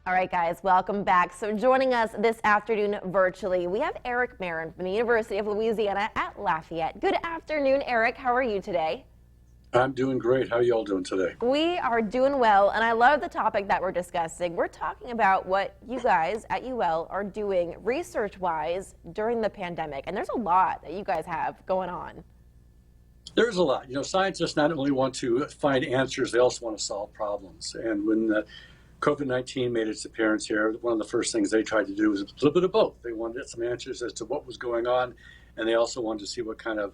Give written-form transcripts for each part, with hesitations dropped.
All right, guys, welcome back. So joining us this afternoon virtually, we have Eric Marin from the University of Louisiana at Lafayette. Good afternoon, Eric. How are you today? I'm doing great. How are you all doing today? We are doing well, and I love the topic that we're discussing. We're talking about what you guys at UL are doing research-wise during the pandemic, and there's a lot that you guys have going on. There's a lot. Scientists not only want to find answers, they also want to solve problems. And when COVID-19 made its appearance here, one of the first things they tried to do was a little bit of both. They wanted some answers as to what was going on, and they also wanted to see what kind of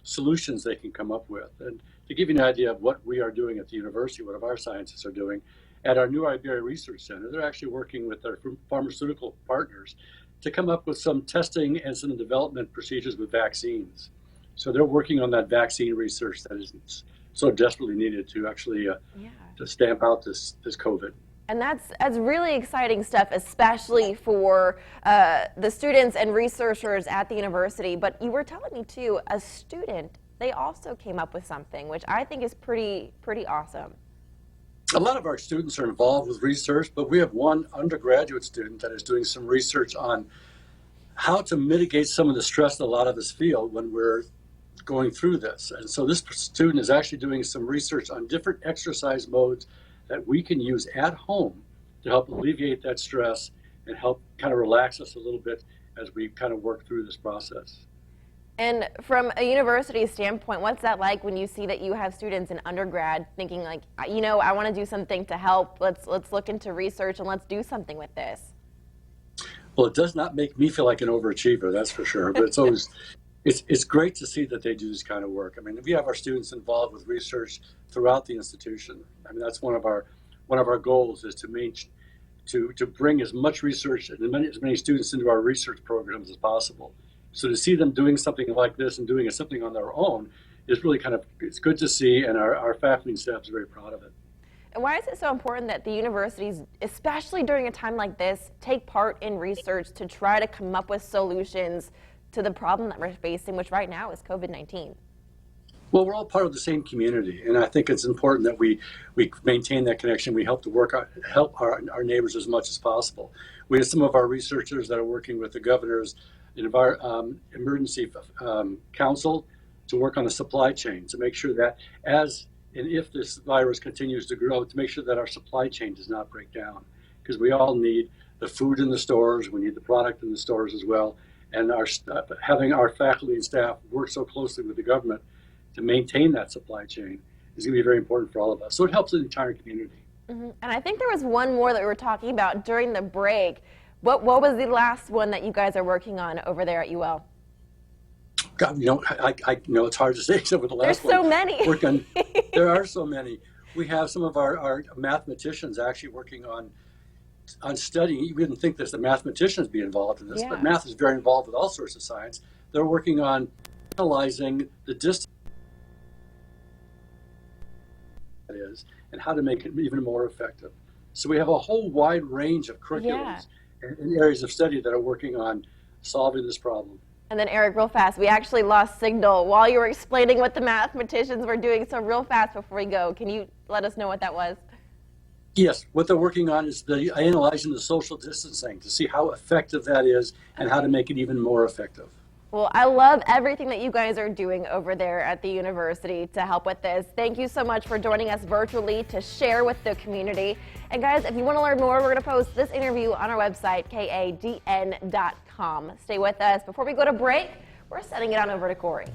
solutions they can come up with. And to give you an idea of what we are doing at the university, what our scientists are doing, at our New Iberia Research Center, they're actually working with their pharmaceutical partners to come up with some testing and some development procedures with vaccines. So they're working on that vaccine research that is so desperately needed to actually to stamp out this COVID. And that's really exciting stuff, especially for the students and researchers at the university. But you were telling me too, a student, they also came up with something, which I think is pretty awesome. A lot of our students are involved with research, but we have one undergraduate student that is doing some research on how to mitigate some of the stress that a lot of us feel when we're going through this. And so this student is actually doing some research on different exercise modes that we can use at home to help alleviate that stress and help kind of relax us a little bit as we kind of work through this process. And from a university standpoint, what's that like when you see that you have students in undergrad thinking like, I want to do something to help, let's look into research and let's do something with this? Well, it does not make me feel like an overachiever, that's for sure, but it's always it's great to see that they do this kind of work. I mean, we have our students involved with research throughout the institution. I mean, that's one of our goals is to bring as much research and as many students into our research programs as possible. So to see them doing something like this and doing something on their own is really it's good to see, and our faculty and staff is very proud of it. And why is it so important that the universities, especially during a time like this, take part in research to try to come up with solutions to the problem that we're facing, which right now is COVID-19? Well, we're all part of the same community, and I think it's important that we maintain that connection. We help our neighbors as much as possible. We have some of our researchers that are working with the governor's emergency council to work on the supply chain to make sure that if this virus continues to grow, to make sure that our supply chain does not break down, because we all need the food in the stores, we need the product in the stores as well, and having our faculty and staff work so closely with the government to maintain that supply chain is going to be very important for all of us. So it helps the entire community. Mm-hmm. And I think there was one more that we were talking about during the break. What was the last one that you guys are working on over there at UL? God, I know it's hard to say except for the last one. There's so many. There are so many. We have some of our mathematicians actually working on studying. You wouldn't think that the mathematicians be involved in this, but math is very involved with all sorts of science. They're working on analyzing the distance that is and how to make it even more effective. So we have a whole wide range of curriculums and areas of study that are working on solving this problem. And then Eric, real fast, we actually lost signal while you were explaining what the mathematicians were doing. So real fast before we go, can you let us know what that was? Yes, what they're working on is analyzing the social distancing to see how effective that is and how to make it even more effective. Well, I love everything that you guys are doing over there at the university to help with this. Thank you so much for joining us virtually to share with the community. And guys, if you want to learn more, we're going to post this interview on our website, kadn.com. Stay with us. Before we go to break, we're sending it on over to Corey.